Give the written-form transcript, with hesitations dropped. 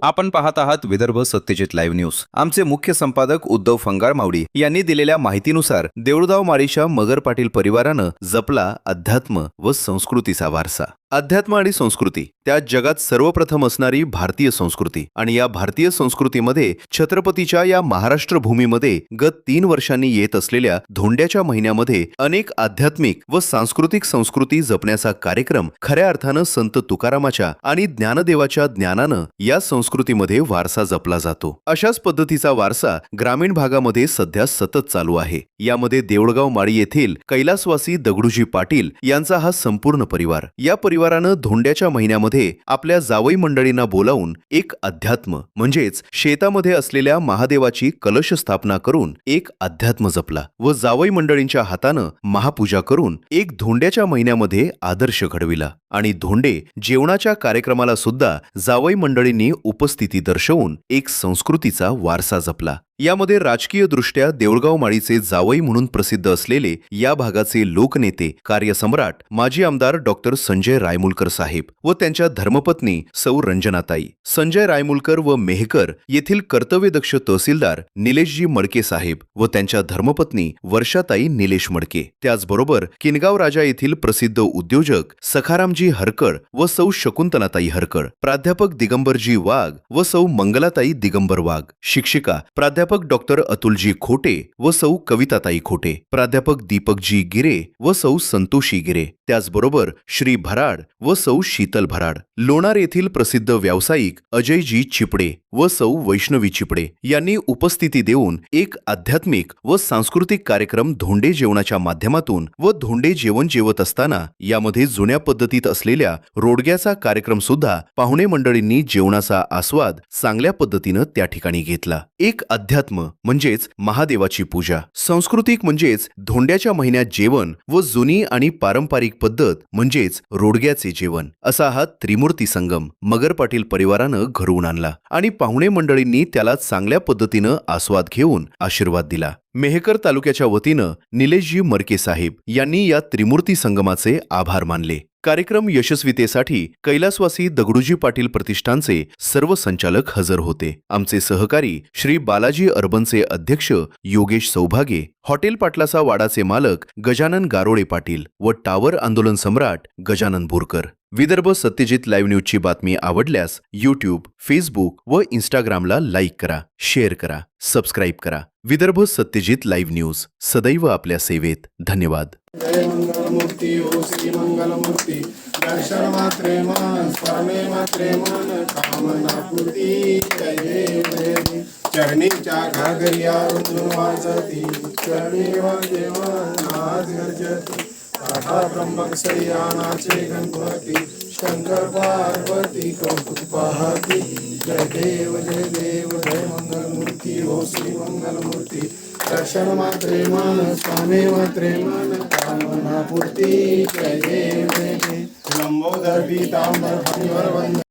आपण पाहत आहात विदर्भ सत्यजित लाईव्ह न्यूज। आमचे मुख्य संपादक उद्धव फंगाळ मावडी यांनी दिलेल्या माहितीनुसार देऊळगाव माळीच्या मगर पाटील परिवारानं जपला अध्यात्म व संस्कृतीचा वारसा। अध्यात्म आणि संस्कृती त्या जगात सर्वप्रथम असणारी भारतीय संस्कृती आणि या भारतीय संस्कृतीमध्ये छत्रपतीच्या या महाराष्ट्र भूमीमध्ये गत 3 वर्षांनी येत असलेल्या धोंड्याच्या महिन्यामध्ये अनेक आध्यात्मिक व सांस्कृतिक संस्कृती जपण्याचा कार्यक्रम खऱ्या अर्थानं संत तुकारामाच्या आणि ज्ञानदेवाच्या ज्ञानानं या संस्कृतीमध्ये वारसा जपला जातो। अशाच पद्धतीचा वारसा ग्रामीण भागामध्ये सध्या सतत चालू आहे। यामध्ये देऊळगाव माळी येथील कैलासवासी दगडूजी पाटील यांचा हा संपूर्ण परिवार या परिवारानं धोंड्याच्या महिन्यामध्ये आपल्या जावई मंडळींना बोलावून एक अध्यात्म म्हणजेच शेतामध्ये असलेल्या महादेवाची कलश स्थापना करून एक अध्यात्म जपला व जावई मंडळींच्या हातानं महापूजा करून एक धोंड्याच्या महिन्यामध्ये आदर्श घडविला आणि धोंडे जेवणाच्या कार्यक्रमाला सुद्धा जावई मंडळींनी उपस्थिती दर्शवून एक संस्कृतीचा वारसा जपला। यामध्ये राजकीय दृष्ट्या देऊळगाव माळीचे जावई म्हणून प्रसिद्ध असलेले या भागाचे लोकनेते कार्यसम्राट माजी आमदार डॉक्टर संजय रायमुलकर साहेब व त्यांच्या धर्मपत्नी सौ रंजनाताई, संजय रायमुलकर व मेहकर येथील कर्तव्यदक्ष तहसीलदार निलेशजी मडके साहेब व त्यांच्या धर्मपत्नी वर्षाताई निलेश मडके, त्याचबरोबर किनगाव राजा येथील प्रसिद्ध उद्योजक सखारामजी हरकळ व सौ शकुंतलाताई हरकळ, प्राध्यापक दिगंबरजी वाघ व सौ मंगलाताई दिगंबर वाघ, शिक्षिका प्राध्यापक डॉक्टर अतुलजी खोटे व सौ कविताताई खोटे, प्राध्यापक दीपकजी गिरे व सौ संतोषी गिरे, त्याचबरोबर श्री भराड व सौ शीतल भराड, लोणार येथील प्रसिद्ध व्यावसायिक अजयजी चिपडे व सौ वैष्णवी चिपडे यांनी उपस्थिती देऊन एक आध्यात्मिक व सांस्कृतिक कार्यक्रम धोंडे जेवणाच्या माध्यमातून व धोंडे जेवण जेवत असताना यामध्ये जुन्या पद्धतीत असलेल्या रोडग्याचा कार्यक्रम सुद्धा पाहुणे मंडळींनी जेवणाचा आस्वाद चांगल्या पद्धतीनं त्या ठिकाणी घेतला। एक अध्यात्म म्हणजेच महादेवाची पूजा, सांस्कृतिक म्हणजेच धोंड्याच्या महिन्यात जेवण व जुनी आणि पारंपरिक पद्धत म्हणजेच रोडग्याचे जेवण असा हा त्रिमूर्ती संगम मगर पाटील परिवारानं घडवून आणला आणि पाहुणे मंडळींनी त्याला चांगल्या पद्धतीनं आस्वाद घेऊन आशीर्वाद दिला। मेहकर तालुक्याच्या वतीनं निलेशजी मडके साहेब यांनी या त्रिमूर्ती संगमाचे आभार मानले। कार्यक्रम यशस्वीतेसाठी कैलासवासी दगडूजी पाटील प्रतिष्ठानचे सर्व संचालक हजर होते। आमचे सहकारी श्री बालाजी अर्बनचे अध्यक्ष योगेश सौभागे, हॉटेल पाटलाचा वाडाचे मालक गजानन गारोळे पाटील व टावर आंदोलन सम्राट गजानन बोरकर। विदर्भ सत्यजित लाईव्ह न्यूजची बातमी आवडल्यास यूट्यूब, फेसबुक व इंस्टाग्रामला लाईक करा, शेअर करा, सबस्क्राईब करा। विदर्भ सत्यजित लाईव्ह न्यूज सदैव आपल्या सेवेत। धन्यवाद। जय मंगलमूर्ती हो श्री मंगलमूर्ती, दर्शन मात्रे मन स्वामी मात्रे मन कामना पूर्ती। जय देव जय देव, चरणीच्या घागरिया रुंजून वाजती, चरणी देवा नाच गर्जती, राधा ब्रह्मक सह्यानाचे गणपती, शंकर पार्वती कौतुक पाहती। जय देव जय देव, जय मंगलमूर्ती हो श्री मंगलमूर्ती, दर्शन मात्रे मन स्वामी मात्रे मन कामना पूर्ती। जय देव जय देव, लंबोदर पीतांबर फणीवर वंदन।